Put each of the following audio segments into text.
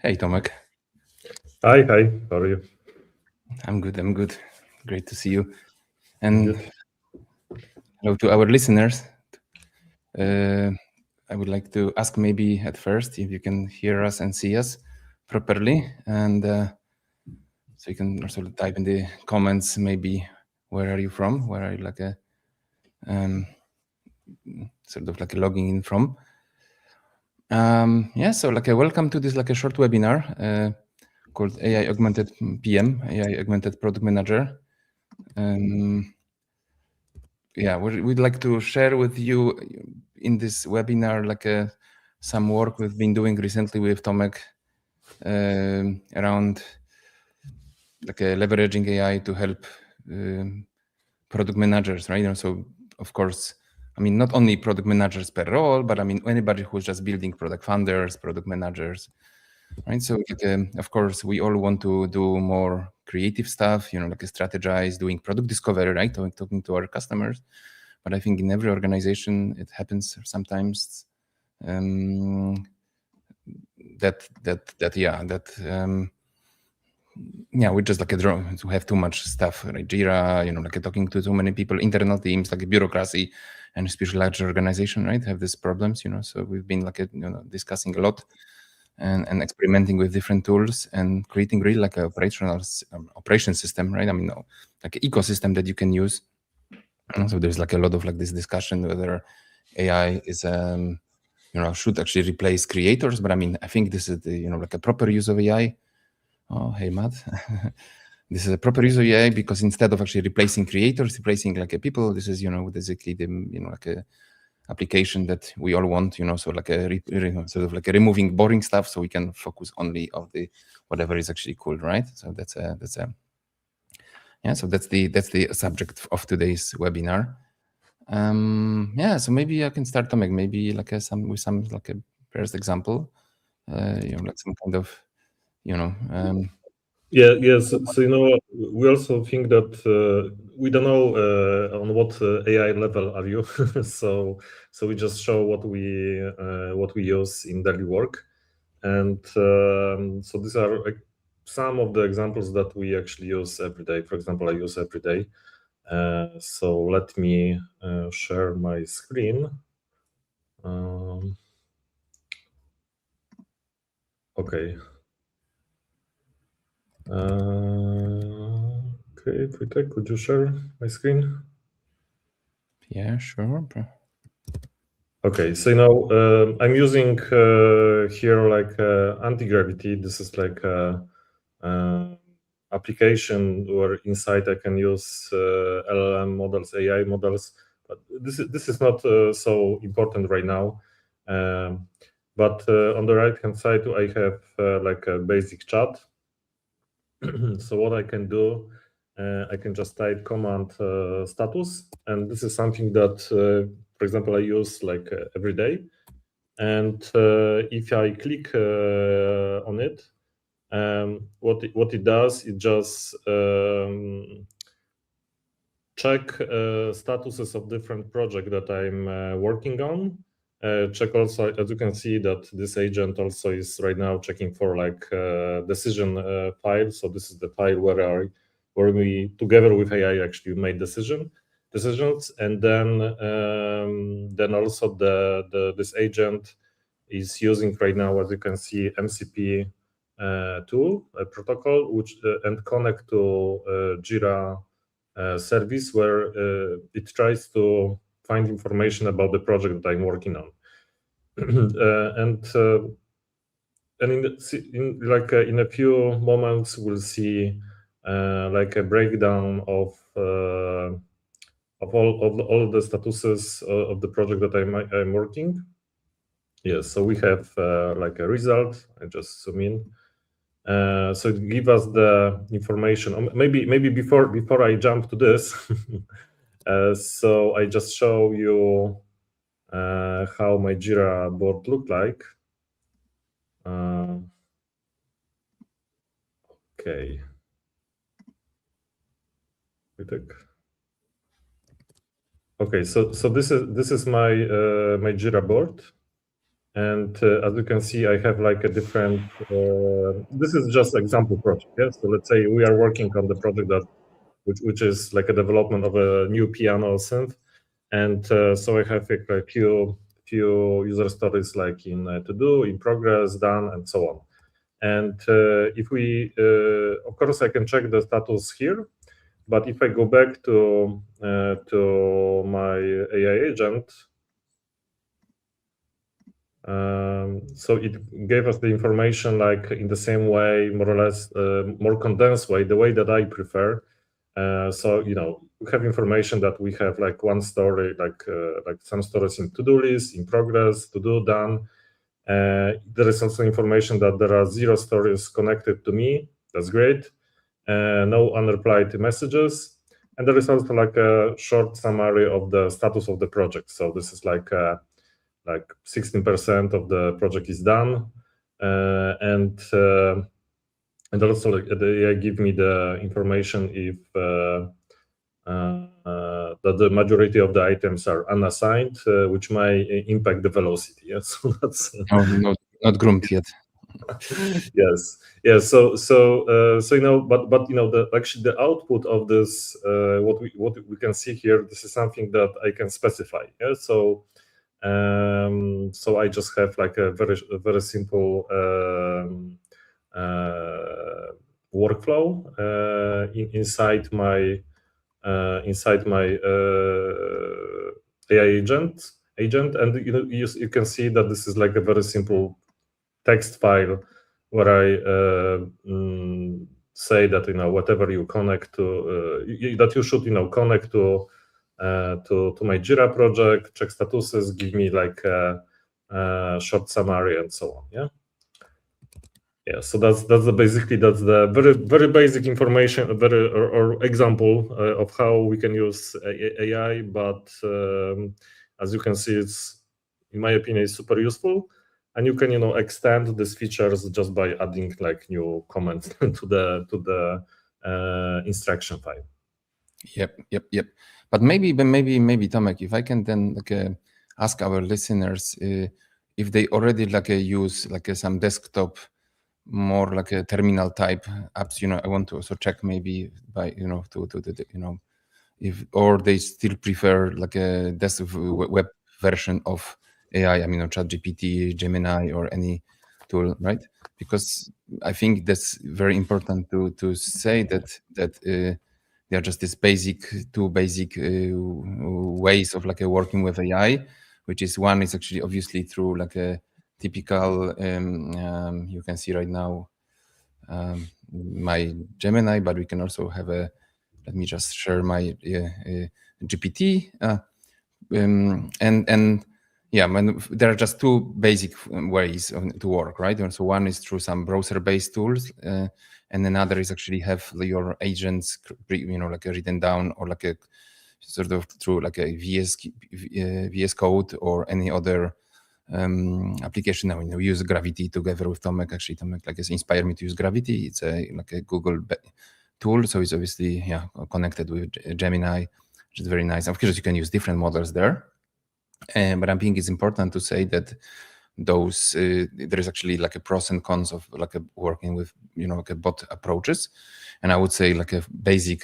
Hey, Tomek. Hi, how are you? I'm good. Great to see you. And Good. hello to our listeners. I would like to ask maybe at first if you can hear us and see us properly. And so you can also type in the comments maybe where are you from? Where are you like a sort of like a logging in from? So like a welcome to this like a short webinar called AI Augmented PM, AI Augmented Product Manager. We'd like to share with you in this webinar like some work we've been doing recently with Tomek around like leveraging AI to help product managers, right? So of course, I mean, not only product managers per role, but I mean, anybody who's just building product founders, product managers, right? So of course, we all want to do more creative stuff, like strategize, doing product discovery, right? Talking to our customers. But I think in every organization, it happens sometimes we just like a draw to have too much stuff, like Jira, like talking to too many people, internal teams, like a bureaucracy, and especially larger organization, right, have these problems, So we've been like discussing a lot and experimenting with different tools and creating really like a operation system, right? I mean, like an ecosystem that you can use. So there's like a lot of like this discussion whether AI is should actually replace creators, but I mean, I think this is the like a proper use of AI. Oh, hey, Matt. This is a proper use of AI because instead of actually replacing creators, replacing like a people, this is basically the like a application that we all want, so like a sort of like a removing boring stuff, so we can focus only of the whatever is actually cool, right? So that's so that's the subject of today's webinar. So maybe I can start, Tomek, maybe like some like a first example, like some kind of Yes. So we also think that we don't know on what AI level are you. so we just show what we use in daily work, and so these are like some of the examples that we actually use every day. For example, I use every day. So let me share my screen. Okay. Okay, Wojtek, could you share my screen? Yeah, sure. Okay, so I'm using here like anti-gravity. This is like a application where inside I can use LLM models, AI models. But this is not so important right now. But on the right hand side, I have like a basic chat. So what I can do, I can just type command status, and this is something that, for example, I use like every day. And if I click on it, what it does, it just check statuses of different projects that I'm working on. Check also, as you can see, that this agent also is right now checking for like decision file. So this is the file where we together with AI actually made decisions, and then also this agent is using right now, as you can see, MCP tool, a protocol, which and connect to Jira service where it tries to find information about the project that I'm working on. And in a few moments we'll see like a breakdown of all of the statuses of the project that I'm working. Yes, so we have like a result. I just zoom in. So it gives us the information. Maybe before I jump to this, so I just show you how my Jira board look like. Okay. Okay, so this is my my Jira board, and as you can see, I have like a different. This is just example project. Yeah. So let's say we are working on the project which is like a development of a new piano synth, and so I have like a few user stories like in to do, in progress, done, and so on. And if we, of course, I can check the status here. But if I go back to my AI agent, so it gave us the information like in the same way, more or less, more condensed way, the way that I prefer. So we have information that we have like one story, like some stories in to-do list, in progress, to do, done. There is also information that there are 0 stories connected to me. That's great. No unreplied messages. And there is also like a short summary of the status of the project. So this is like 16% of the project is done, and also they give me the information if that the majority of the items are unassigned, which may impact the velocity. Yeah, so that's No, not groomed yet. yes. So but actually the output of this, what we can see here, this is something that I can specify. Yeah. So I just have like a very simple workflow inside my AI agent, and you can see that this is like a very simple text file where I say that whatever you connect to, that you should connect to my Jira project, check statuses, give me like a short summary and so on. Yeah. So that's the very basic information, or example of how we can use AI. But as you can see, it's, in my opinion, is super useful. And you can extend these features just by adding like new comments to the instruction file. Yep. But maybe Tomek, if I can then ask our listeners if they already use some desktop, more like a terminal type apps. I want to also check maybe by if, or they still prefer like a desktop web version of AI. I mean, ChatGPT, Gemini, or any tool, right? Because I think that's very important to say that they are just two basic ways of working with AI, which is one is actually obviously through like a typical you can see right now my Gemini, but we can also have let me just share my GPT and yeah, there are just two basic ways to work, right? And so one is through some browser-based tools, and another is actually have your agents, written down, or like a sort of through like a VS Code or any other application. Now we use Gravity together with Tomek. Actually, Tomek has inspired me to use Gravity. It's like a Google tool, so it's obviously connected with Gemini, which is very nice. Of course, you can use different models there. But I think it's important to say that those there is actually like a pros and cons of working with like a bot approaches, and I would say like a basic,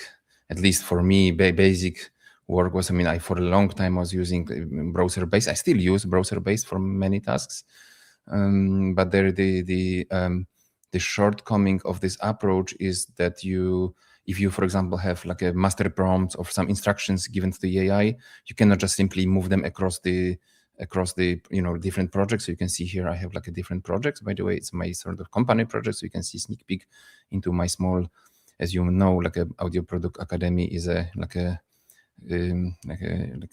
at least for me, basic work was, I for a long time was using browser based. I still use browser based for many tasks, but there the shortcoming of this approach is that if you, for example, have like a master prompt of some instructions given to the AI, you cannot just simply move them across the different projects. So you can see here I have like a different projects. By the way, it's my sort of company project, so you can see sneak peek into my small, as you know, like a Audio Product Academy is like a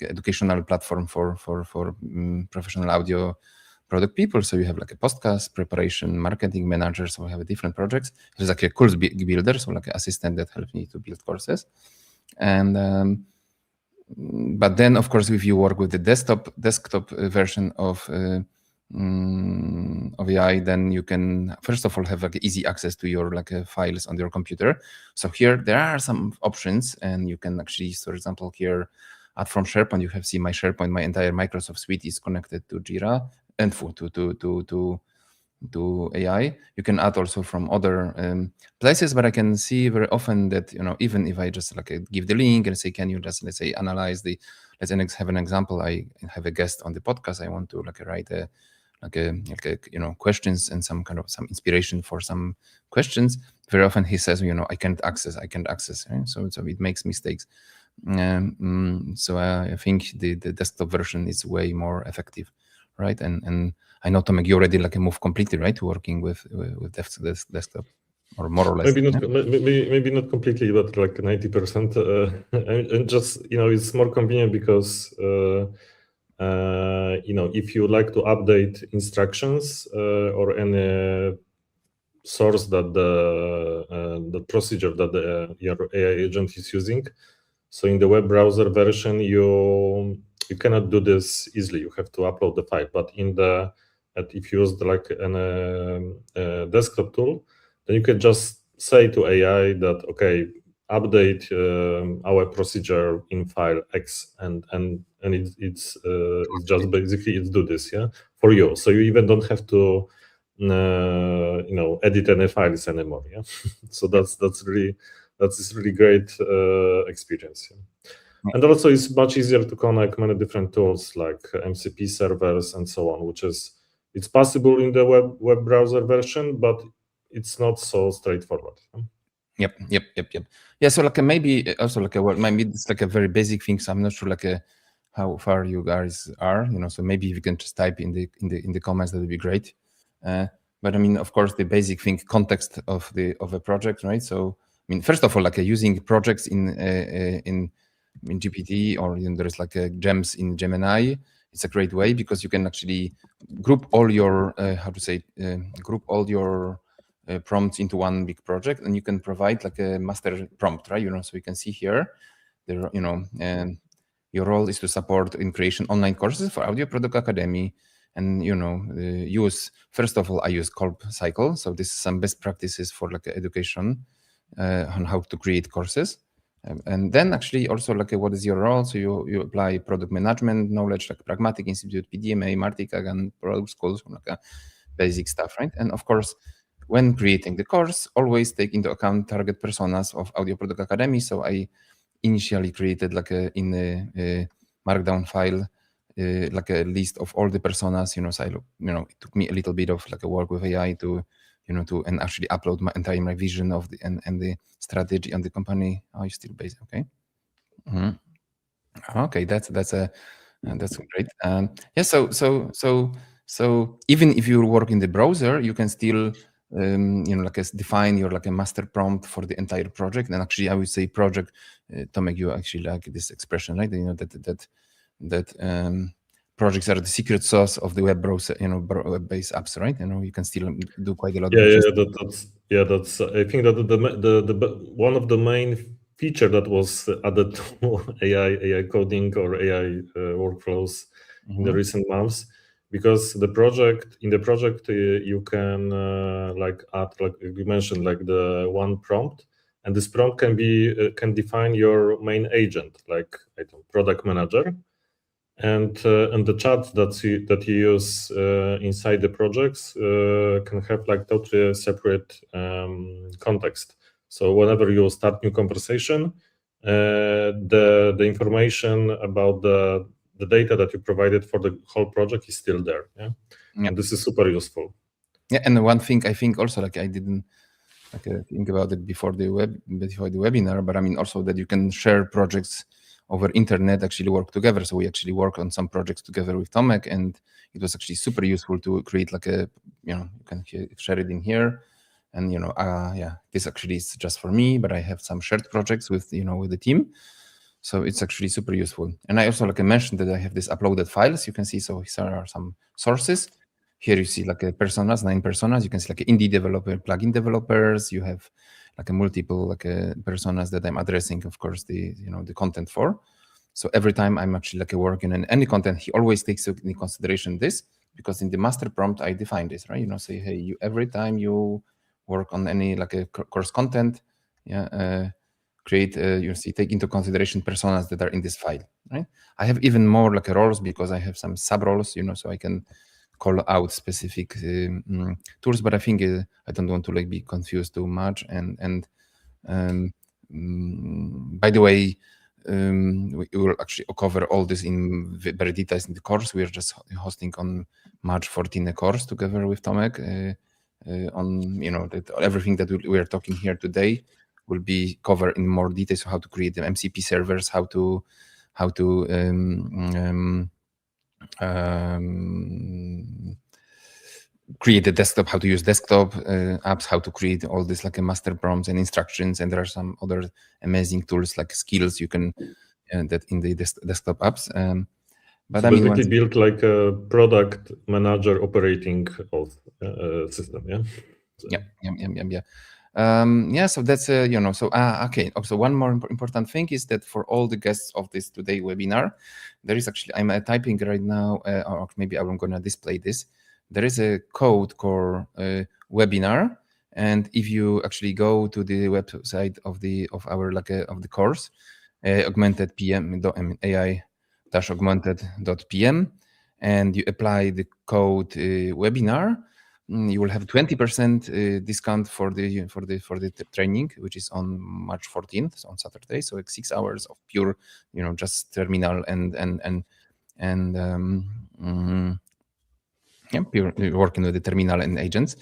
educational platform for professional audio product people. So you have like a podcast preparation, marketing manager. So we have different projects. There's like a course builder, so like an assistant that helps me to build courses. And but then, of course, if you work with the desktop version of AI, then you can first of all have like easy access to your files on your computer. So here there are some options, and you can actually, for example, here add from SharePoint, you have seen my SharePoint, my entire Microsoft suite is connected to Jira and to AI. You can add also from other places, but I can see very often that, even if I just give the link and say, can you just, let's say, analyze let's have an example. I have a guest on the podcast. I want to write questions and some inspiration for some questions. Very often he says, I can't access, right? So it makes mistakes. So I think the desktop version is way more effective, right? And I know, Tomek, you already move completely, right, to working with desktop, or more or less. Maybe not completely, but 90%. And just it's more convenient because if you like to update instructions or any source that the procedure that your AI agent is using. So in the web browser version, you cannot do this easily. You have to upload the file. But if you use a desktop tool, then you can just say to AI that, okay, update our procedure in file X, and it's just basically it's do this, for you. So you even don't have to edit any files anymore. Yeah, so that's really great experience. Yeah. And also it's much easier to connect many different tools like MCP servers and so on, it's possible in the web browser version, but it's not so straightforward. Yep. Yeah, so maybe also maybe it's a very basic thing. So I'm not sure how far you guys are, so maybe if you can just type in the comments, that would be great. But I mean, of course, the basic thing, context of a project, right? So I mean, first of all, using projects in GPT, or there's gems in Gemini. It's a great way because you can actually group all your prompts into one big project, and you can provide a master prompt, right? So you can see here, and your role is to support in creation online courses for Audio Product Academy. And use, first of all, I use Kolb cycle. So this is some best practices for education on how to create courses. And then actually also what is your role? So you apply product management knowledge, Pragmatic Institute, PDMA, Marty Kagan, product schools, basic stuff, right? And of course, when creating the course, always take into account target personas of Audio Product Academy. So I initially created in a markdown file a list of all the personas. So it took me a little bit of a work with AI to and actually upload my vision of and the strategy and the company. Oh, you still based, okay? Okay, that's great. Yeah. So even if you work in the browser, you can still define your a master prompt for the entire project. And actually, I would say project. Tomek, you actually like this expression, right? That projects are the secret sauce of the web browser, web-based apps, right? You can still do quite a lot. That's. I think that the one of the main feature that was added to AI coding or AI workflows in the recent months, because in the project you can add, like you mentioned, the one prompt, and this prompt can define your main agent, like product manager. And the chat that you use inside the projects can have totally separate context. So whenever you start new conversation, the information about the data that you provided for the whole project is still there. Yeah, and this is super useful. Yeah, and one thing I think also, I didn't think about it before the webinar, but I mean also that you can share projects over internet, actually work together. So we actually work on some projects together with Tomek, and it was actually super useful to create you can share it in here. And this actually is just for me, but I have some shared projects with with the team. So it's actually super useful. And I also mentioned that I have this uploaded files. You can see, so here are some sources. Here you see personas, 9 personas. You can see indie developer, plugin developers. You have a multiple personas that I'm addressing, of course, the the content for. So every time I'm actually working on any content, he always takes into consideration this, because in the master prompt I define this, right? Say, hey, every time you work on any a course content, create, take into consideration personas that are in this file, right? I have even more like roles because I have some sub roles, so I can call out specific tools, but I think I don't want to like be confused too much. And by the way, we will actually cover all this in very details in the course. We are just hosting on March 14 a course together with Tomek on everything that we are talking here today will be covered in more details. So how to create the MCP servers, how to create a desktop, how to use desktop apps, how to create all this like a master prompts and instructions. And there are some other amazing tools like skills you can that in the desktop apps. But so basically build like a product manager operating of system, yeah? So. Yeah. So that's okay. Also, one more important thing is that for all the guests of this today webinar, there is actually I'm typing right now, or maybe I'm going to display this. There is a code called webinar, and if you actually go to the website of the course, augmented PM AI-augmented.pm, and you apply the code webinar, you will have 20% discount for the training, which is on March 14th, so on Saturday. So like 6 hours of pure, just terminal and pure working with the terminal and agents.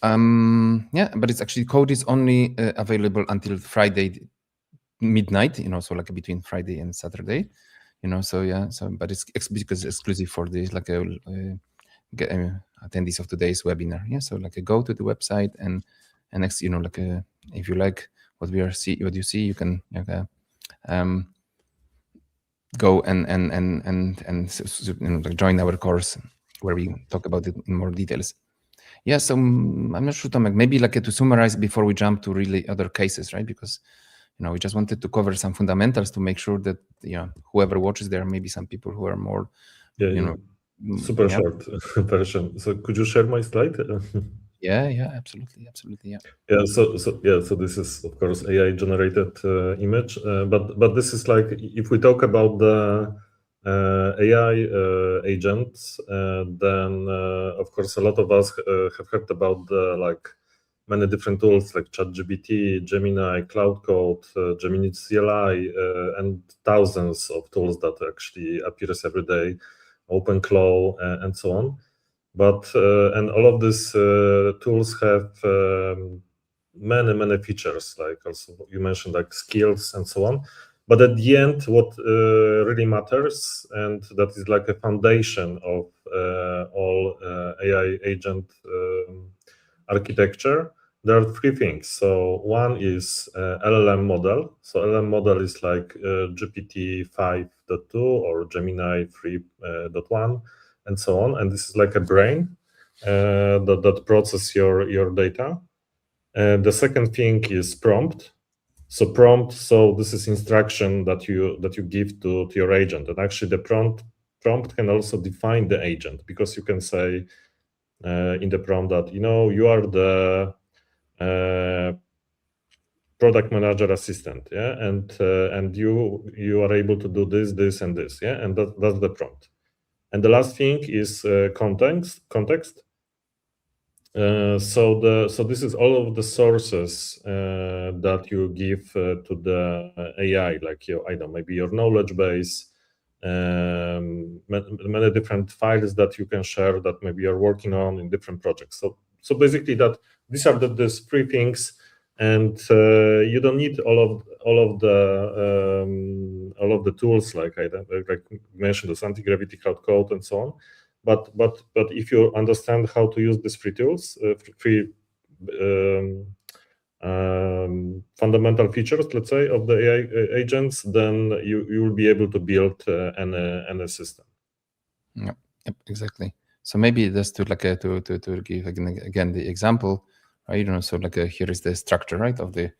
But it's actually code is only available until Friday midnight. So like between Friday and Saturday. But it's exclusive for the attendees of today's webinar. So go to the website and next, if you like what you see, you can go and join our course where we talk about it in more details. So I'm not sure, Tomek, maybe to summarize before we jump to really other cases, right? Because we just wanted to cover some fundamentals to make sure that whoever watches, there may be some people who are more super short version. So could you share my slide? Absolutely. So this is of course AI generated image, but this is like if we talk about the AI agents, then of course a lot of us have heard about the many different tools like ChatGPT, Gemini, Cloud Code, Gemini CLI, and thousands of tools that actually appears every day, OpenClaw, and so on. But and all of these tools have many features, like also you mentioned like skills and so on. But at the end, what really matters, and that is like a foundation of all AI agent architecture, there are three things. So one is LLM model. So LLM model is like GPT 5.2 or Gemini 3.1 and so on. And this is like a brain that processes your data. The second thing is prompt. So prompt, so this is instruction that you give to your agent. And actually the prompt can also define the agent, because you can say in the prompt that, you are the product manager assistant, and you are able to do this and this, and that's the prompt. And the last thing is context. So this is all of the sources that you give to the AI, like maybe your knowledge base, many different files that you can share that maybe you're working on in different projects. So basically that these are these three things, and you don't need all of the tools like you mentioned, the anti-gravity, Cloud Code, and so on. But if you understand how to use these three tools, fundamental features, let's say, of the AI agents, then you will be able to build any system. Yep, exactly. So maybe just to give again the example, right? So here is the structure, right, of the,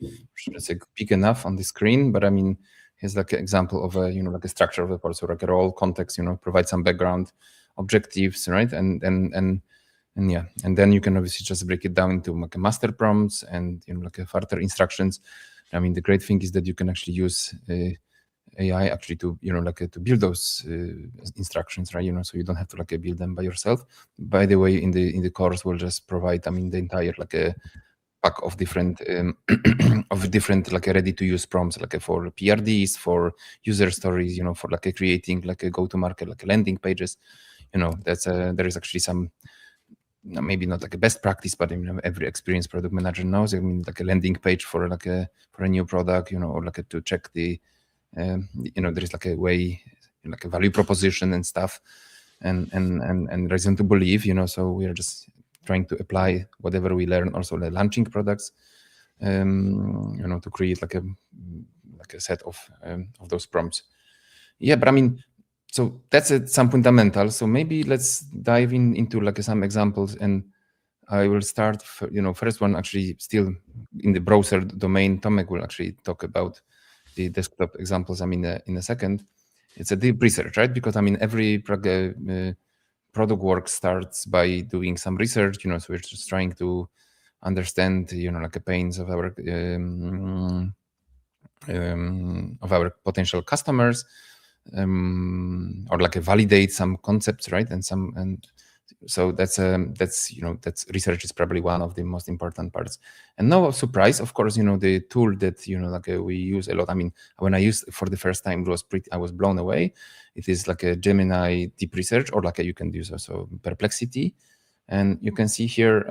it's big enough on the screen, but I mean, here's an example of a structure of the report. So a role, context, provide some background, objectives, right, and then you can obviously just break it down into master prompts and further instructions. I mean, the great thing is that you can actually use AI actually to, to build those instructions, right? So you don't have to build them by yourself. By the way, in the course, we'll just provide, I mean, the entire pack of different ready to use prompts, for PRDs, for user stories, for creating a go-to-market landing pages. That's there is actually some, maybe not a best practice, but every experienced product manager knows. I mean, a landing page for a new product, or to check the there is a way, a value proposition and stuff, and reason to believe, so we are just trying to apply whatever we learn also the launching products, to create a set of those prompts. Yeah, but I mean, so that's some fundamental. So maybe let's dive into some examples, and I will start. First one actually still in the browser domain. Tomek will actually talk about the desktop examples. I mean, in a second. It's a deep research, right? Because I mean, every product work starts by doing some research. So we're just trying to understand, the pains of our potential customers, or validate some concepts, right? And so that's research is probably one of the most important parts. And no surprise, of course, the tool that we use a lot. I mean, when I used for the first time, I was blown away. It is a Gemini deep research, or you can use also Perplexity, and you can see here.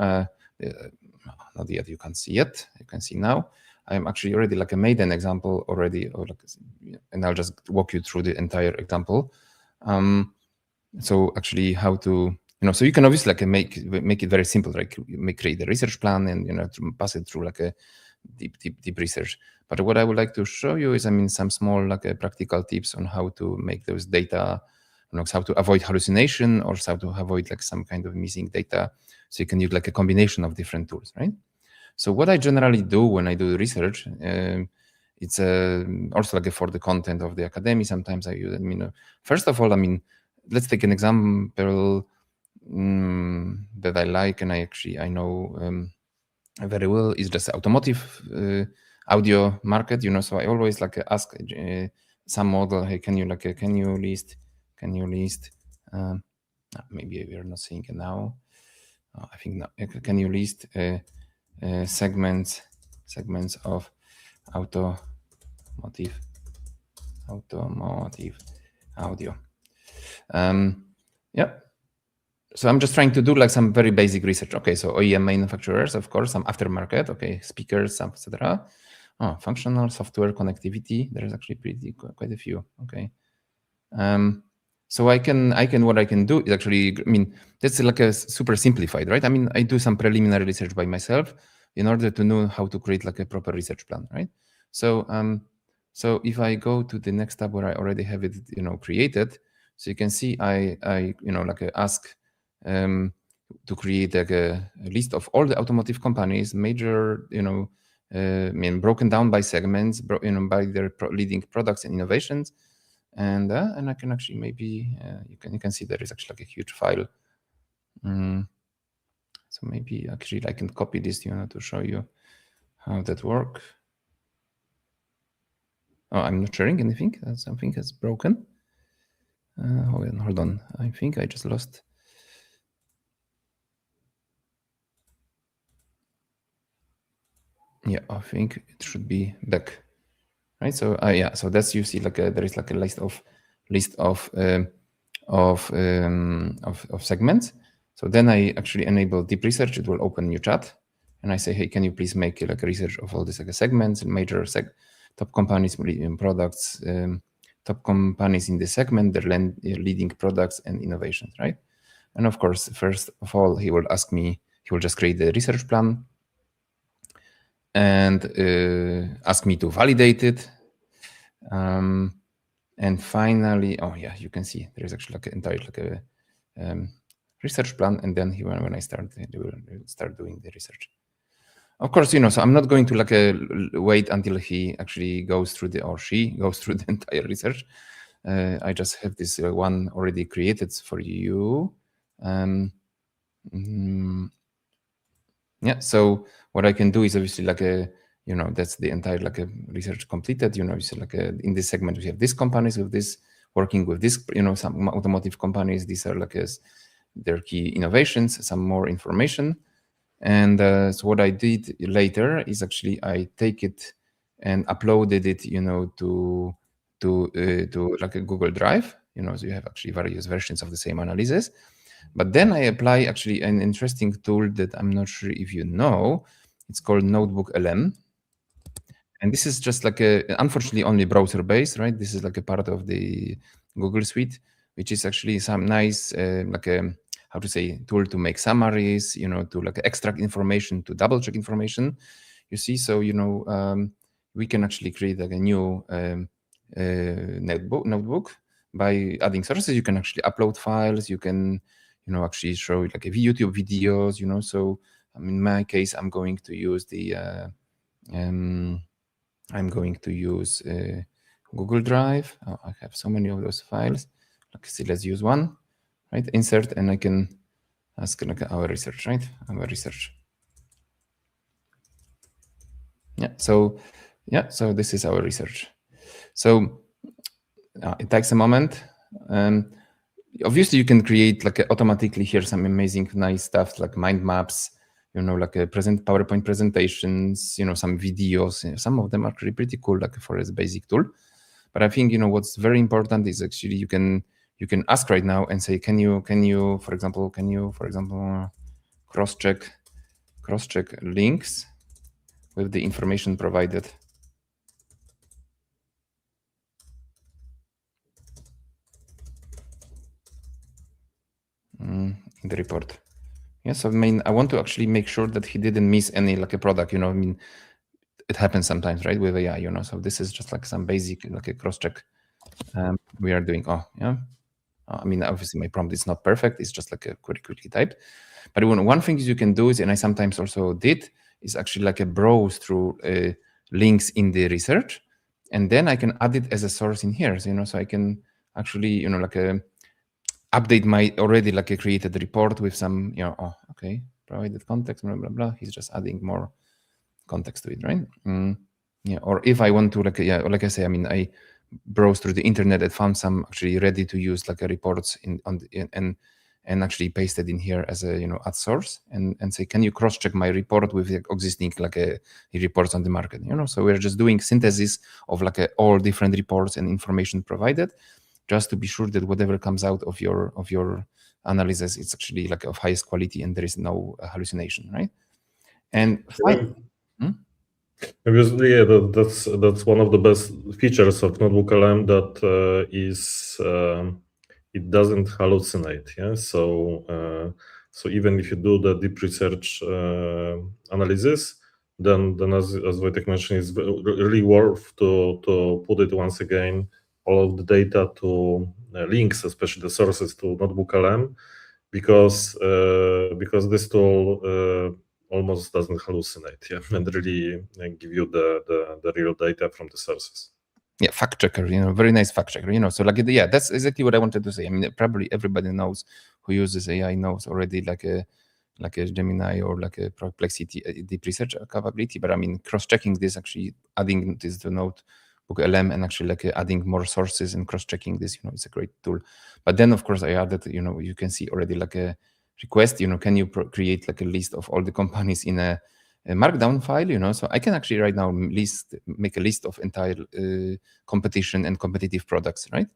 Not yet. You can see it. You can see now. I'm actually already made an example already, or and I'll just walk you through the entire example. So actually, how to so you can obviously make it very simple, right? Create a research plan and pass it through a deep research. But what I would like to show you is, I mean, some small practical tips on how to make those data, how to avoid hallucination, or how to avoid some kind of missing data. So you can use a combination of different tools, right? So what I generally do when I do research, it's also for the content of the academy. Sometimes I use it. First of all, I mean, let's take an example that I like, and I know very well, is just automotive audio market. So I always ask some model, hey, can you list? Maybe we are not seeing it now. I think now. Can you list segments of automotive audio? Yeah. So I'm just trying to do some very basic research. Okay, so OEM manufacturers, of course, some aftermarket, okay, speakers, etc. Functional software connectivity. There's actually quite a few. Okay. So what I can do is actually, I mean, that's a super simplified, right? I mean, I do some preliminary research by myself in order to know how to create a proper research plan, right? So so if I go to the next tab where I already have it, created, so you can see I ask to create a list of all the automotive companies, major, I mean, broken down by segments, by their leading products and innovations, and I can actually maybe you can see there is actually a huge file. So maybe actually I can copy this, to show you how that works. Oh, I'm not sharing anything. Something has broken. Hold on. I think I just lost. Yeah, I think it should be back, right? So yeah, so that's, you see there is a list of segments. So then I actually enable deep research. It will open new chat, and I say, hey, can you please make a research of all these segments and major top companies, products, top companies in the segment, their leading products and innovations, right? And of course, first of all, he will ask me. He will just create the research plan and ask me to validate it. And finally, oh yeah, you can see there is actually an entire research plan. And then when I start, they will start doing the research. Of course, so I'm not going to wait until he actually goes through or she goes through the entire research. I just have this one already created for you. Yeah, so what I can do is obviously that's the entire like a research completed. You see like in this segment we have these companies with this working with this, some automotive companies. These are like their key innovations, some more information. And so what I did later is actually I take it and uploaded it, to like a Google Drive. So you have actually various versions of the same analysis. But then I apply actually an interesting tool that I'm not sure if you know. It's called Notebook LM. And this is just like unfortunately only browser based, right? This is like a part of the Google Suite, which is actually some nice, like a, how to say, tool to make summaries, to like extract information, to double check information. You see, so, we can actually create like a new notebook by adding sources. You can actually upload files. You can, actually show like a YouTube videos, so in my case, I'm going to use the, I'm going to use Google Drive. Oh, I have so many of those files. Let's use one, right? Insert, and I can ask like our research, right? Our research. Yeah. So this is our research. So it takes a moment. Obviously, you can create like automatically here some amazing, nice stuff like mind maps. Like a PowerPoint presentations, some videos. Some of them are pretty cool, like for a basic tool. But I think what's very important is actually you can ask right now and say, can you for example cross check links with the information provided. In the report. Yes, I mean, I want to actually make sure that he didn't miss any like a product, I mean, it happens sometimes, right, with AI, so this is just like some basic, like a cross-check we are doing. Oh, yeah. I mean, obviously my prompt is not perfect. It's just like a quickly typed. But one thing you can do is, and I sometimes also did, is actually like a browse through links in the research, and then I can add it as a source in here. So, so I can actually, like update my already like a created report with some, oh, okay, provided context, blah, blah, blah. He's just adding more context to it, right? Yeah, or if I want to, like, like I say, I mean, I browsed through the internet and found some actually ready to use like a reports and actually pasted in here as a add source and say, can you cross check my report with the existing like a reports on the market? So we're just doing synthesis of like all different reports and information provided, just to be sure that whatever comes out of your analysis, it's actually like of highest quality and there is no hallucination, right? And obviously, yeah, that's one of the best features of Notebook LM, that it doesn't hallucinate. Yeah, so even if you do the deep research analysis, then as Wojtek mentioned, it's really worth to put it once again, all of the data to links, especially the sources to Notebook LM, because this tool almost doesn't hallucinate, yeah, and really give you the real data from the sources. Yeah, fact checker, very nice fact checker, so like, yeah, that's exactly what I wanted to say. I mean, probably everybody knows who uses AI knows already like a Gemini or like a Perplexity deep research capability, but I mean, cross-checking this, actually adding this to Notebook LM and actually like adding more sources and cross-checking this, it's a great tool. But then of course I added, you can see already like a request, can you create like a list of all the companies in a markdown file, so I can actually right now make a list of entire competition and competitive products, right?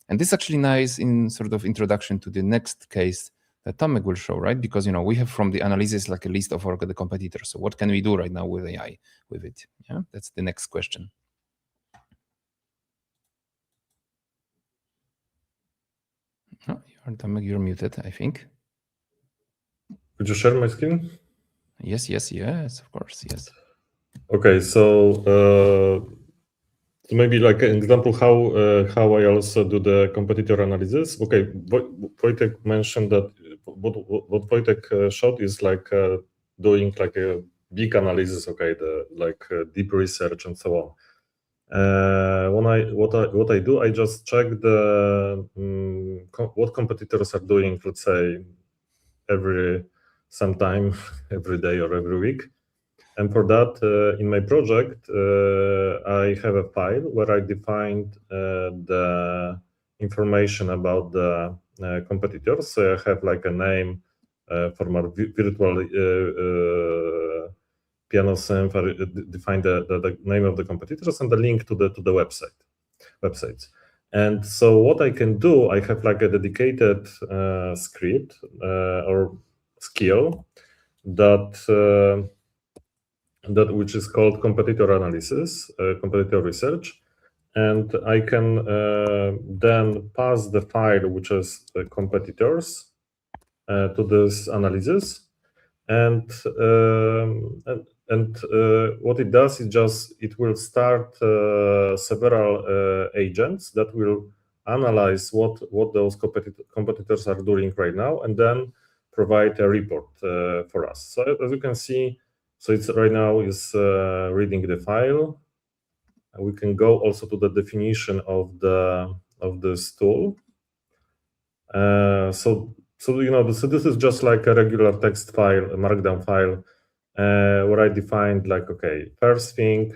And this is actually nice in sort of introduction to the next case that Tomek will show, right? Because we have from the analysis like a list of all the competitors. So what can we do right now with AI with it? Yeah, that's the next question. Oh, Tomek, you're muted, I think. Could you share my screen? Yes, of course, yes. Okay, so maybe like an example how I also do the competitor analysis. Okay, Wojtek mentioned that what Wojtek showed is like doing like a big analysis. Okay, the like deep research and so on. What I do, I just check the what competitors are doing. Let's say sometime every day or every week. And for that, in my project, I have a file where I defined the information about the competitors. So I have like a name for my virtual piano synth. I define the name of the competitors and the link to the websites. And so what I can do, I have like a dedicated script or skill that which is called competitor analysis, competitor research, and I can then pass the file, which is competitors, to this analysis, and what it does is just it will start several agents that will analyze what those competitors are doing right now, and then provide a report for us. So as you can see, so it's right now is reading the file. We can go also to the definition of this tool. So this is just like a regular text file, a markdown file, where I defined like, okay, first thing,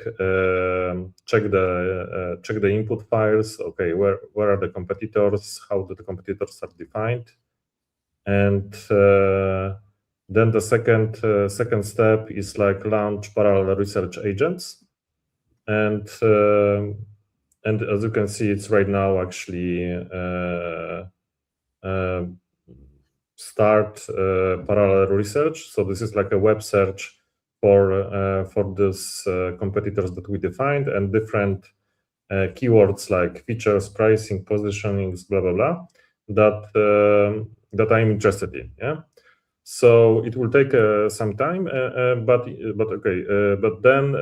check the input files. Okay, where are the competitors? How do the competitors are defined? And then the second step is like launch parallel research agents, and as you can see, it's right now actually start parallel research. So this is like a web search for these competitors that we defined, and different keywords like features, pricing, positionings, blah blah blah, that I'm interested in. Yeah. So it will take some time, but then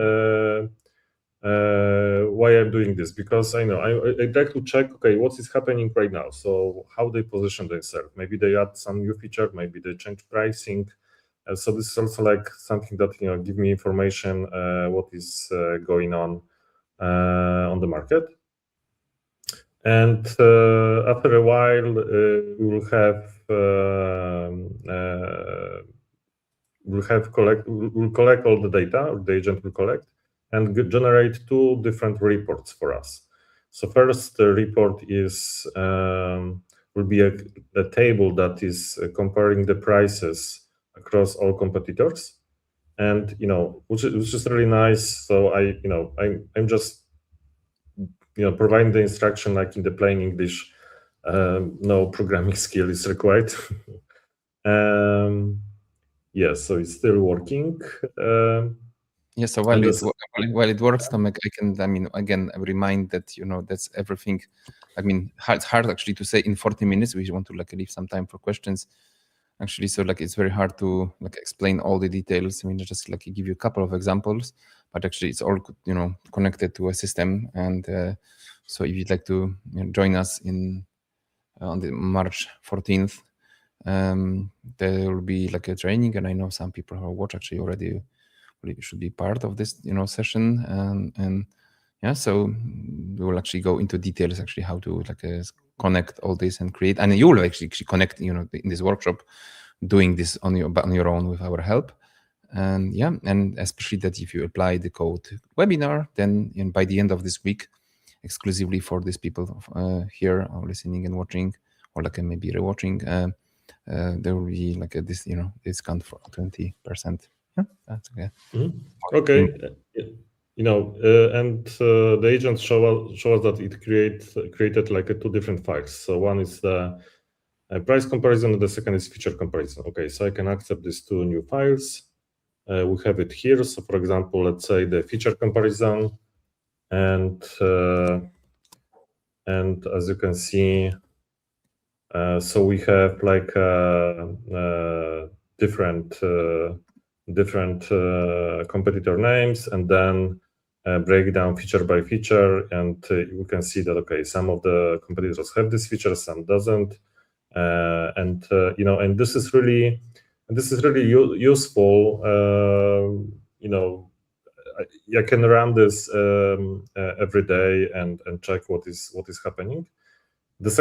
why I'm doing this, because I know I'd like to check, okay, what is happening right now. So how they position themselves, maybe they add some new feature, maybe they change pricing. So this is also like something that give me information what is going on the market. And after a while, we will collect all the data, or the agent will collect, and generate two different reports for us. So first, the report is will be a table that is comparing the prices across all competitors, and which is really nice. So I'm just providing the instruction like in the plain English. No programming skill is required. Yeah, so it's still working. Yeah, so while it works, Tomek, again remind that that's everything. It's hard actually to say in 40 minutes. We want to leave some time for questions. Actually, so it's very hard to explain all the details. Just give you a couple of examples, but actually it's all connected to a system. And so if you'd like to join us on the March 14th, there will be a training, and I know some people who watch actually already should be part of this session, and yeah, so we will actually go into details actually how to connect all this and create, and you will actually connect in this workshop, doing this on your own with our help. And yeah, and especially that if you apply the code webinar, then by the end of this week, exclusively for these people here or listening and watching, or maybe rewatching, there will be a discount for 20%. Yeah, that's okay. Mm-hmm. Okay. And the agents show us that it created two different files. So one is the price comparison, and the second is feature comparison. Okay, so I can accept these two new files. We have it here. So for example, let's say the feature comparison, and as you can see, so we have different competitor names, and then breakdown feature by feature, and you can see that some of the competitors have this feature, some doesn't, and this is really useful. I can run this every day and check what is happening. The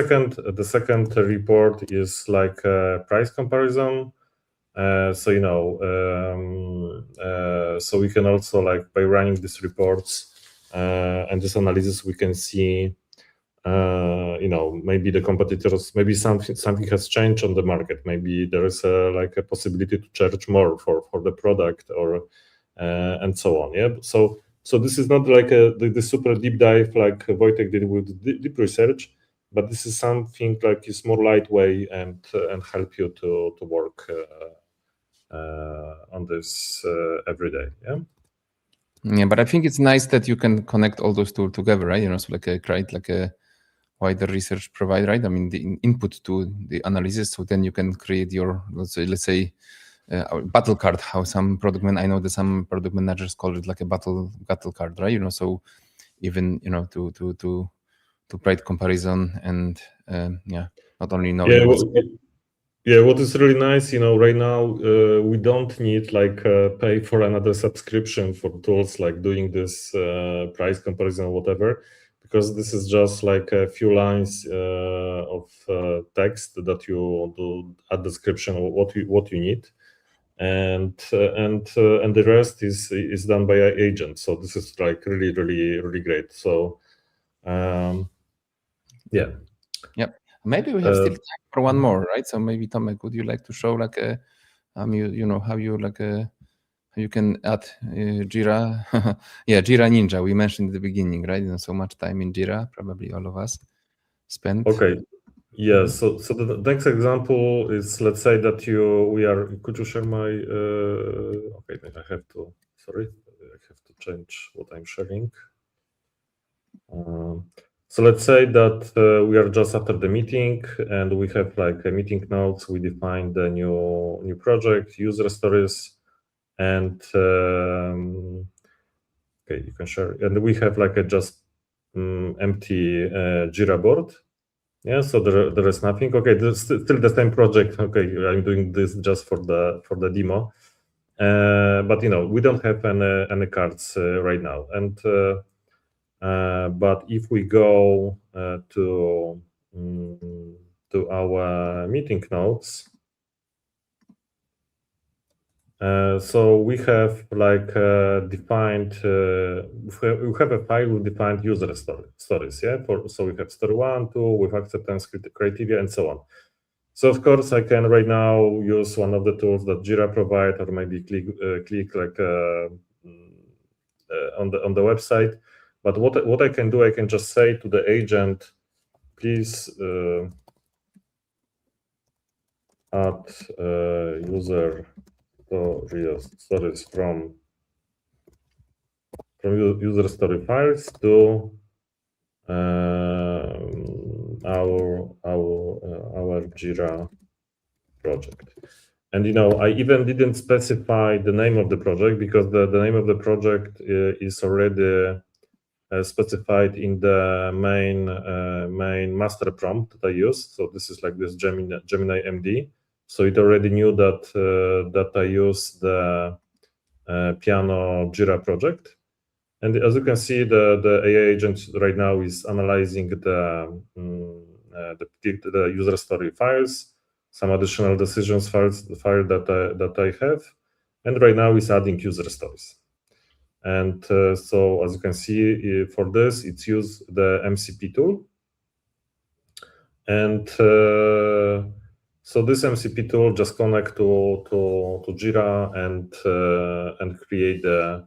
second report is price comparison. So so we can also, like, by running these reports and this analysis, we can see maybe the competitors, maybe something has changed on the market. Maybe there is a possibility to charge more for the product, or and so on. Yeah. So this is not like the super deep dive like Wojtek did with deep research, but this is something like is more lightweight and help you to work on this every day. Yeah. Yeah, but I think it's nice that you can connect all those tools together, right? So create like a wider research provide, right? I mean, the input to the analysis, so then you can create your, let's say battle card. How some I know that some product managers call it like a battle card, right? So even to create comparison and not only knowing what's yeah, what is really nice, right now we don't need like pay for another subscription for tools like doing this price comparison or whatever, because this is just like a few lines of text that you do a description of what you need, and the rest is done by an agent. So this is like really great. So yeah. Yep. Maybe we have still time for one more, right? So maybe Tomek, would you like to show like a how you can add Jira? Yeah, Jira Ninja. We mentioned at the beginning, right? So much time in Jira, probably all of us spent. Okay. Yeah. So the next example is, let's say that could you share my? Okay, then I have to. Sorry, I have to change what I'm sharing. So let's say that we are just after the meeting, and we have like a meeting notes. We define the new project, user stories, and okay, you can share. And we have like a just empty Jira board. Yeah, so there is nothing. Okay, there's still the same project. Okay, I'm doing this just for the demo, but we don't have any cards right now. And but if we go to our meeting notes, so we have like defined. We have a file with defined user stories. Yeah, so we have story 1, 2 with acceptance criteria and so on. So of course I can right now use one of the tools that Jira provide, or maybe click like on the website. But what I can do, I can just say to the agent, please add user stories from user story files to our Jira project. And I even didn't specify the name of the project, because the name of the project is already specified in the main master prompt that I use. So this is like this Gemini MD. So it already knew that I use the Piano Jira project. And as you can see, the AI agent right now is analyzing the user story files, some additional decisions files, the file that I have, and right now is adding user stories. And so as you can see, for this, it's use the MCP tool. And so this MCP tool just connect to Jira and create the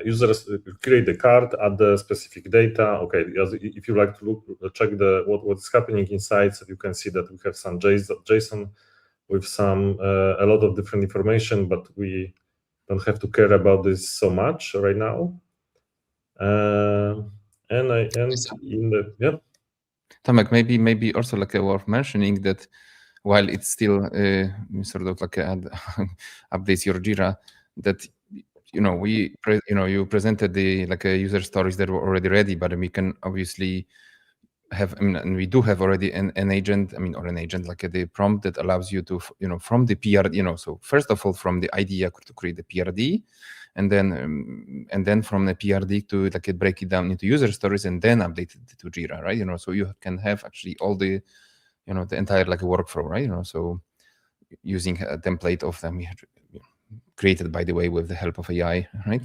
users, create the card, add the specific data. Okay, if you like to check what's happening inside, so you can see that we have some JSON with some a lot of different information, but we don't have to care about this so much right now. And in the Tomek, maybe also like worth mentioning that while it's still sort of like updates your Jira, that you presented the like user stories that were already ready, but we can obviously have, and we do have already an agent, or an agent like the prompt that allows you to, from the PRD, so first of all, from the idea to create the PRD, and then from the PRD to like break it down into user stories and then update it to Jira, right? So you can have actually all the, the entire like workflow, right? So using a template of them created, by the way, with the help of AI, right?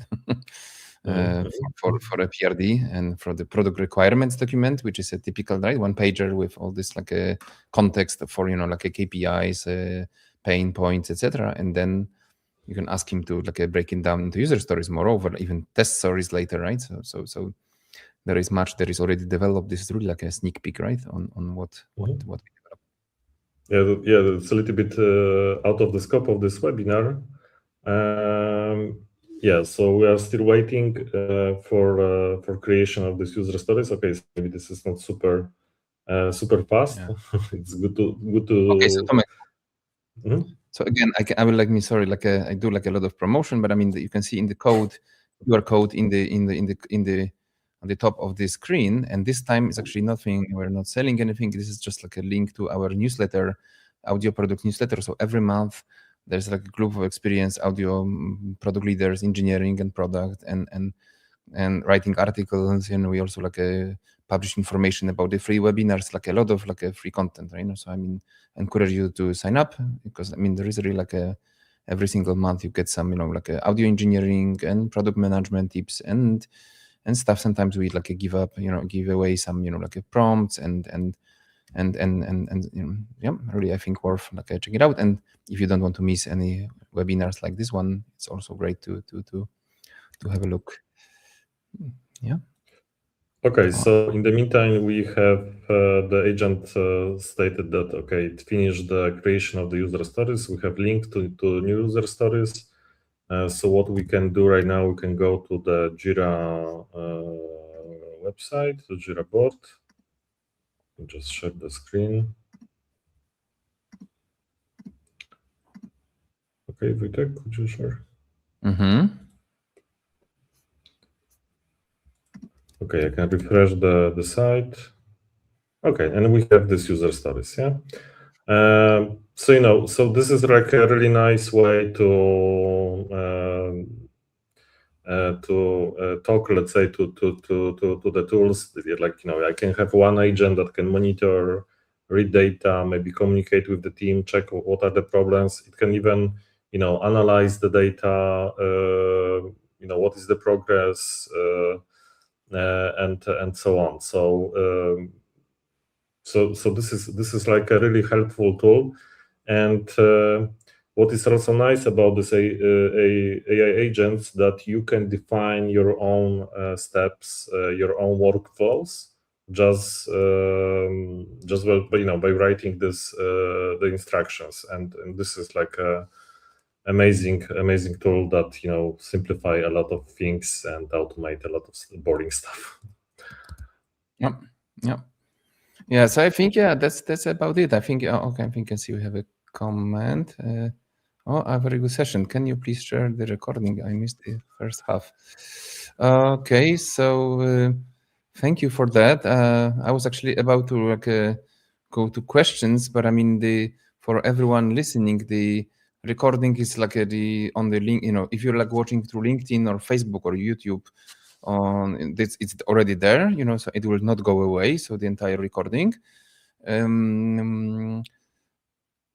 For a PRD and for the product requirements document, which is a typical, right, one pager with all this like a context for like a KPIs, pain points, etc. And then you can ask him to like break it down into user stories, moreover, even test stories later, right? So there is already developed. This is really like a sneak peek, right, on what we develop. Yeah, it's a little bit out of the scope of this webinar. Yeah, so we are still waiting for creation of these user stories. Okay, so maybe this is not super fast. Yeah. It's good to. Okay, so Tomek. So again, I will I do like a lot of promotion, but I mean you can see in the code, QR code in the on the top of the screen, and this time it's actually nothing. We're not selling anything. This is just like a link to our newsletter, audio product newsletter. So every month there's like a group of experienced audio product leaders, engineering and product, and writing articles. We also publish information about the free webinars, like a lot of free content, right? So I mean, encourage you to sign up, because I mean there is really every single month you get some audio engineering and product management tips and stuff. Sometimes we give away some prompts and yeah, really I think worth checking it out. And if you don't want to miss any webinars like this one, it's also great to have a look. Yeah. Okay, so in the meantime, we have the agent stated that, okay, it finished the creation of the user stories. We have linked to new user stories. So what we can do right now, we can go to the Jira website, the Jira board. Just share the screen. Okay, Wojtek, could you share? Okay, I can refresh the site. Okay, and we have this user stories, yeah? So, so this is like a really nice way to talk, let's say, to the tools. Like, I can have one agent that can monitor, read data, maybe communicate with the team, check what are the problems. It can even, analyze the data, what is the progress, and so on. So this is like a really helpful tool. And what is also nice about this AI agents, that you can define your own steps, your own workflows, just by writing the instructions. And this is like a amazing tool that simplify a lot of things and automate a lot of boring stuff. Yeah, so I think that's about it. I think okay, I think I see we have a comment. A very good session. Can you please share the recording? I missed the first half. Okay, so thank you for that. I was actually about to go to questions, but I mean for everyone listening, the recording is on the link. If you're watching through LinkedIn or Facebook or YouTube, it's already there. So it will not go away. So the entire recording.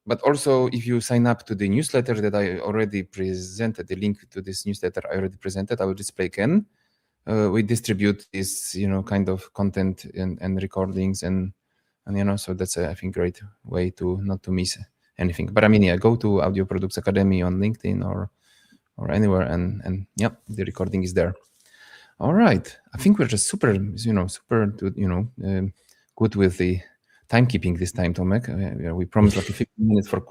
But also, if you sign up to the newsletter that I already presented, the link to this newsletter I already presented, I will display again. We distribute this, kind of content and recordings, and so that's I think great way to not to miss anything. But I mean, yeah, go to Audio Products Academy on LinkedIn or anywhere, and yeah, the recording is there. All right, I think we're just super good with the timekeeping this time, Tomek. We promised 15 minutes for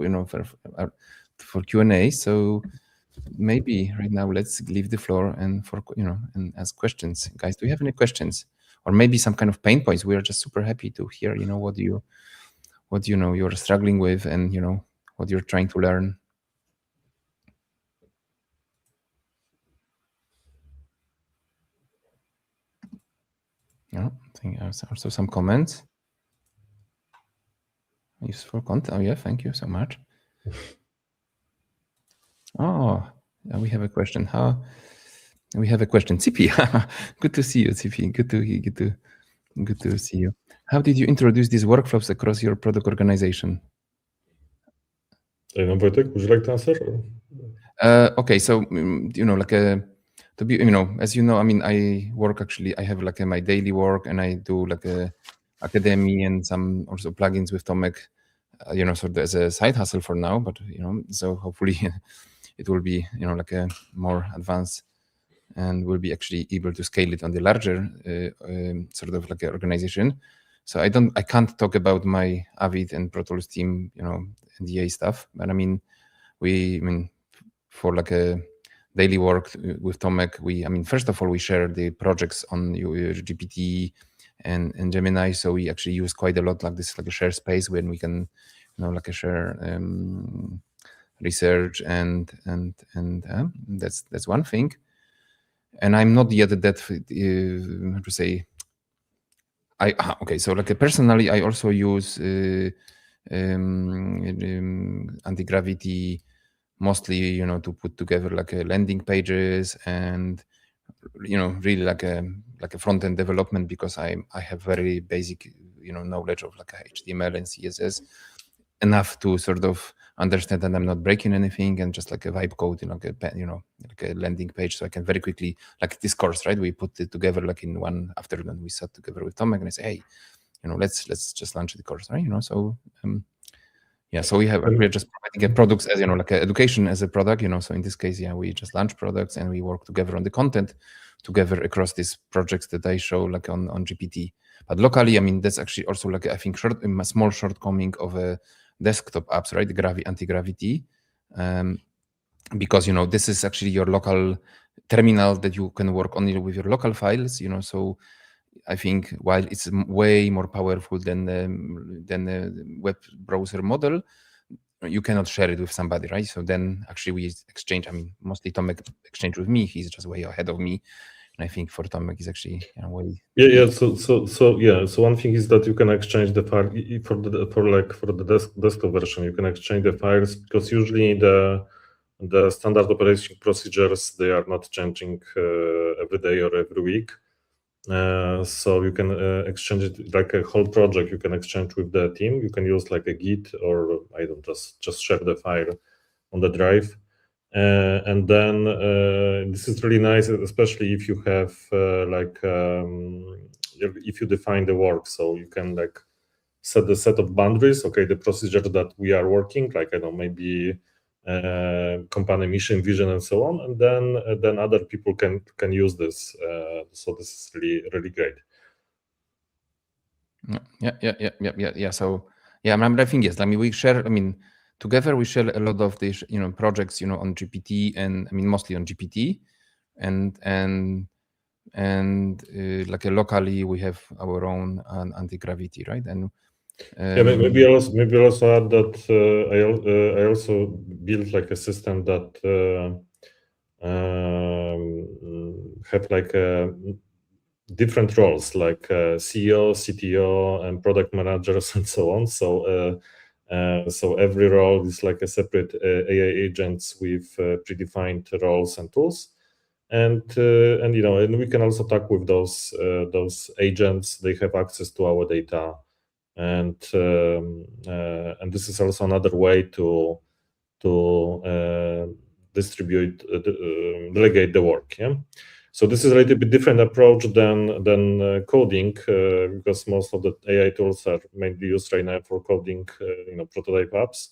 for Q&A. So maybe right now let's leave the floor and and ask questions. Guys, do you have any questions, or maybe some kind of pain points? We are just super happy to hear what you're struggling with, and what you're trying to learn. Yeah, I think also some comments. Useful content. Oh yeah, thank you so much. Oh, we have a question. We have a question. Zippy, good to see you, Zippy. Good to Good to see you. How did you introduce these workflows across your product organization? Wojtek, would you like to answer? Okay, so like to be, as you know, I mean, I work actually. I have like my daily work, and I do like a academy and some also plugins with Tomek. Sort of as a side hustle for now, but so hopefully it will be like a more advanced, and we'll be actually able to scale it on the larger sort of like a organization. So I can't talk about my Avid and Pro Tools team, NDA stuff, but I mean, for like a daily work with Tomek, first of all, we share the projects on GPT and Gemini, so we actually use quite a lot like this, like a share space when we can, like a share research and that's one thing. And I'm not yet that how to say. Okay, so like personally, I also use anti-gravity mostly, to put together like landing pages and really like a front-end development, because I have very basic knowledge of like HTML and CSS, enough to sort of understand that I'm not breaking anything, and just like a vibe code, like a landing page, so I can very quickly, like this course, right? We put it together like in one afternoon. We sat together with Tomek and I say, hey, let's just launch the course, right? So so we're just providing a products as like education as a product, so in this case, we just launch products and we work together on the content together across these projects that I show like on GPT. But locally, that's actually also like I think a small shortcoming of a desktop apps, right? The anti-gravity, because this is actually your local terminal that you can work only with your local files, so I think while it's way more powerful than the web browser model, you cannot share it with somebody, right? So then actually we exchange. Mostly Tomek exchange with me. He's just way ahead of me, and I think for Tomek is actually way. Yeah. So one thing is that you can exchange the file for the desktop version. You can exchange the files because usually the standard operating procedures, they are not changing every day or every week. So you can exchange it like a whole project. You can exchange with the team. You can use like a Git or just share the file on the drive. And then this is really nice, especially if you have if you define the work, so you can like set the set of boundaries. Okay, the procedure that we are working, like I don't know, maybe company mission, vision, and so on, and then other people can use this. So this is really great. Yeah. So I think yes. We share. Together we share a lot of these projects on GPT, and mostly on GPT, and like locally we have our own anti-gravity, right? And maybe also add that I also built like a system that have like different roles, like CEO, CTO, and product managers, and so on. So every role is like a separate AI agents with predefined roles and tools, and we can also talk with those agents. They have access to our data, and this is also another way to delegate the work. Yeah. So this is a little bit different approach than coding, because most of the AI tools are mainly used right now for coding, prototype apps.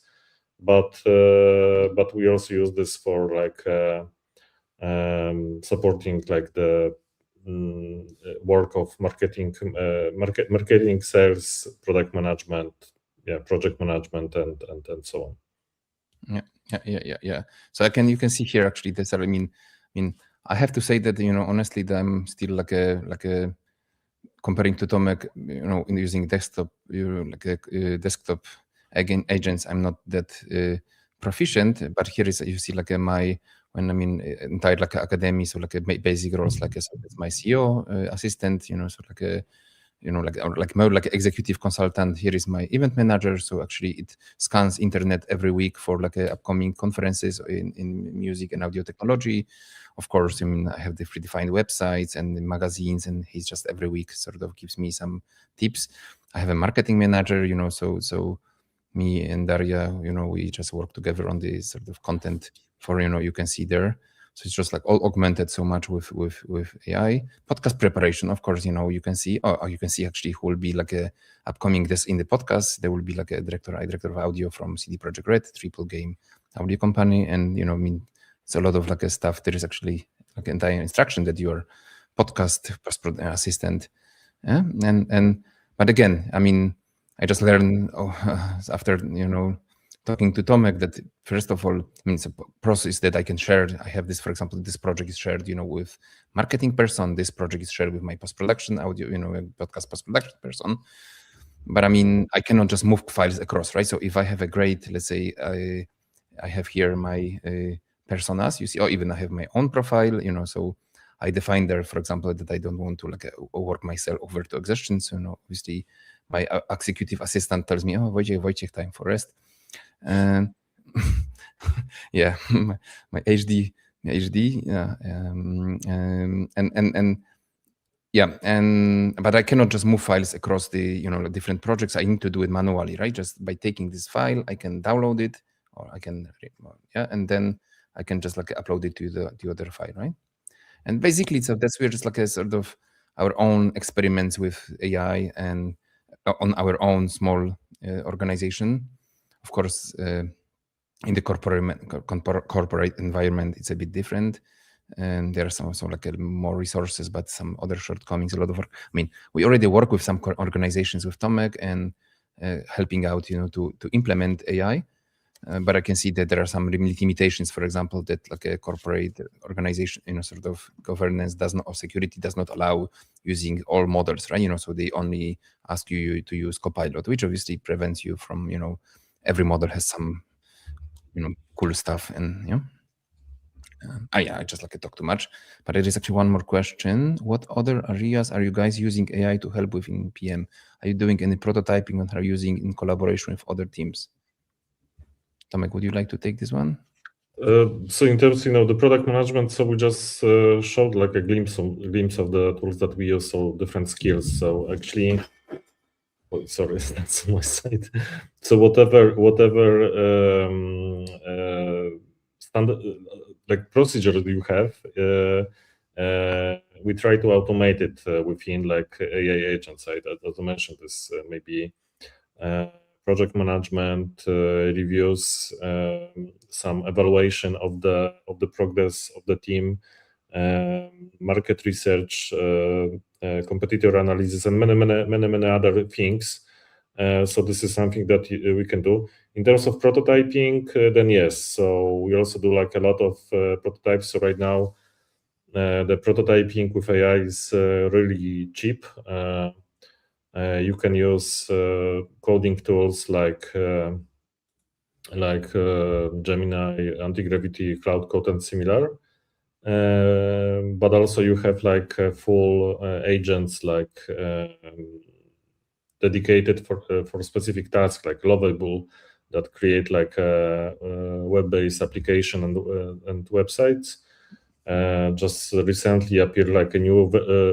But we also use this for like supporting like the work of marketing, sales, product management, project management, and so on. Yeah. So you can see here actually this. I have to say that honestly that I'm still like a comparing to Tomek, in using desktop, desktop agents. I'm not that proficient, but here is you see like entire like academy, so like a basic roles, like it's my CEO assistant, so like like more like executive consultant. Here is my event manager. So actually it scans internet every week for like upcoming conferences in music and audio technology. Of course, I have the predefined websites and the magazines, and he's just every week sort of gives me some tips. I have a marketing manager, so me and Daria, we just work together on the sort of content for, you can see there. So it's just like all augmented so much with AI. Podcast preparation, of course, you can see, you can see actually who will be like a upcoming this in the podcast. There will be like a director of audio from CD Projekt Red, triple game audio company. And, it's a lot of like a stuff. There is actually like entire instruction that your podcast assistant. Yeah. But again, I just learned after, talking to Tomek that first of all, it's a process that I can share. I have this, for example, this project is shared, with marketing person. This project is shared with my post-production audio, podcast post-production person. But I cannot just move files across, right? So if I have a great, let's say, I have here my personas, you see, or even I have my own profile, so I define there, for example, that I don't want to like work myself over to exhaustion. So, obviously my executive assistant tells me, oh, Wojciech, time for rest. Yeah, my HD, yeah, but I cannot just move files across the different projects. I need to do it manually, right? Just by taking this file, I can download it, or I can and then I can just like upload it to the other file, right? And basically, so that's we're just like a sort of our own experiments with AI and on our own small organization. Of course, in the corporate environment, it's a bit different. And there are some like more resources, but some other shortcomings, a lot of work. We already work with some organizations with Tomek and helping out, to implement AI. But I can see that there are some limitations, for example, that like a corporate organization, sort of governance or security does not allow using all models, right? So they only ask you to use Copilot, which obviously prevents you from, every model has some, cool stuff. And I just like to talk too much, but there is actually one more question. What other areas are you guys using AI to help with in PM? Are you doing any prototyping and are you using in collaboration with other teams? Tomek, would you like to take this one? So in terms, the product management, so we just showed like a glimpse of the tools that we use, so different skills. So actually, sorry, that's on my side. So whatever standard like procedure you have, we try to automate it within like AI agents. I also mentioned this maybe. Project management, reviews, some evaluation of the progress of the team, market research, competitor analysis, and many other things. So this is something that we can do. In terms of prototyping, then yes. So we also do like a lot of prototypes. So right now, the prototyping with AI is really cheap. You can use coding tools like Gemini, Anti-Gravity, Cloud Code, and similar. But also you have like full agents like dedicated for specific tasks, like Lovable, that create like a web-based application and websites. Just recently appeared like a new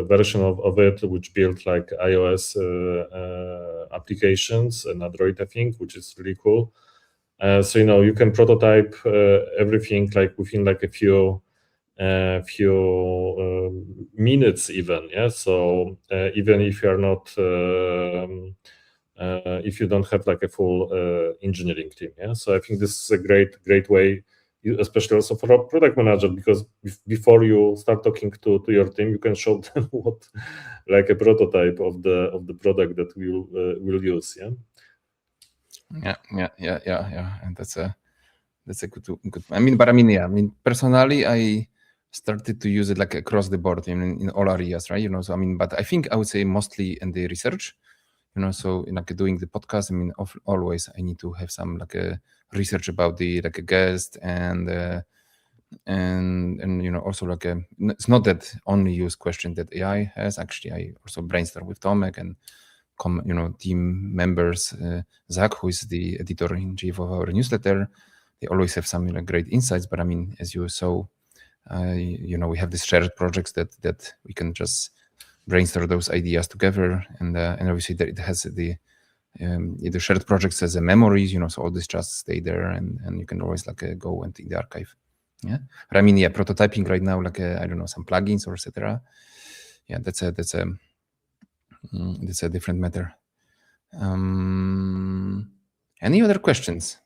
version of it, which built like iOS applications and Android, I think, which is really cool. So you can prototype everything like within like a few minutes even. Yeah. So even if you are not if you don't have like a full engineering team. Yeah. So I think this is a great way, especially also for a product manager, because before you start talking to your team, you can show them what like a prototype of the product that we'll use. Yeah. And that's a good. Personally, I started to use it like across the board in all areas, right? So but I think I would say mostly in the research. So in like doing the podcast, always I need to have some like a research about the like a guest and and also like it's not that only use question that AI has. Actually, I also brainstorm with Tomek and team members, Zach, who is the editor-in-chief of our newsletter. They always have some great insights. But I mean, as you saw, we have these shared projects that we can just brainstorm those ideas together, and obviously that it has the shared projects as a memories, so all this just stay there, and you can always go into the archive. Yeah, but I mean, yeah, prototyping right now, I don't know, some plugins or etc. Yeah, that's a different matter. Any other questions?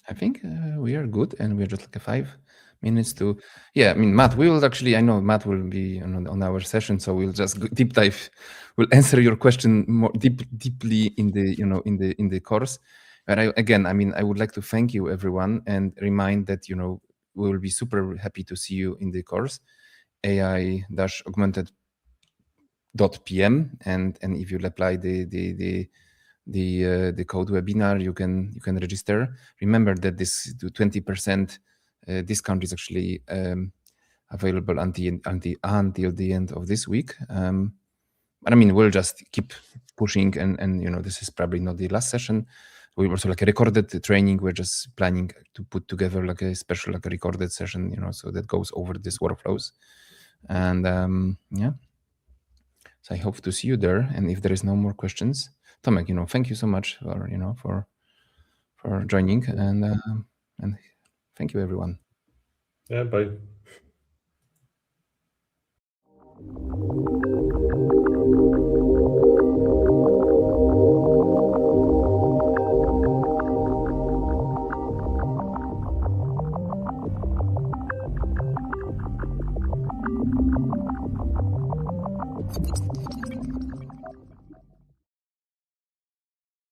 I think we are good, and we're just 5 minutes to. Yeah, I mean, Matt, we will actually. I know Matt will be on our session, so we'll just deep dive. We'll answer your question more deeply in the in the course. But I would like to thank you, everyone, and remind that we will be super happy to see you in the course, AI-augmented.pm, and if you apply the code webinar, you can register. Remember that this 20% discount is actually available until the end of this week. But I mean, we'll just keep pushing, and this is probably not the last session. We also recorded the training. We're just planning to put together a special recorded session, so that goes over these workflows. And yeah, so I hope to see you there. And if there is no more questions, Tomek, thank you so much for joining, and thank you, everyone. Yeah, bye.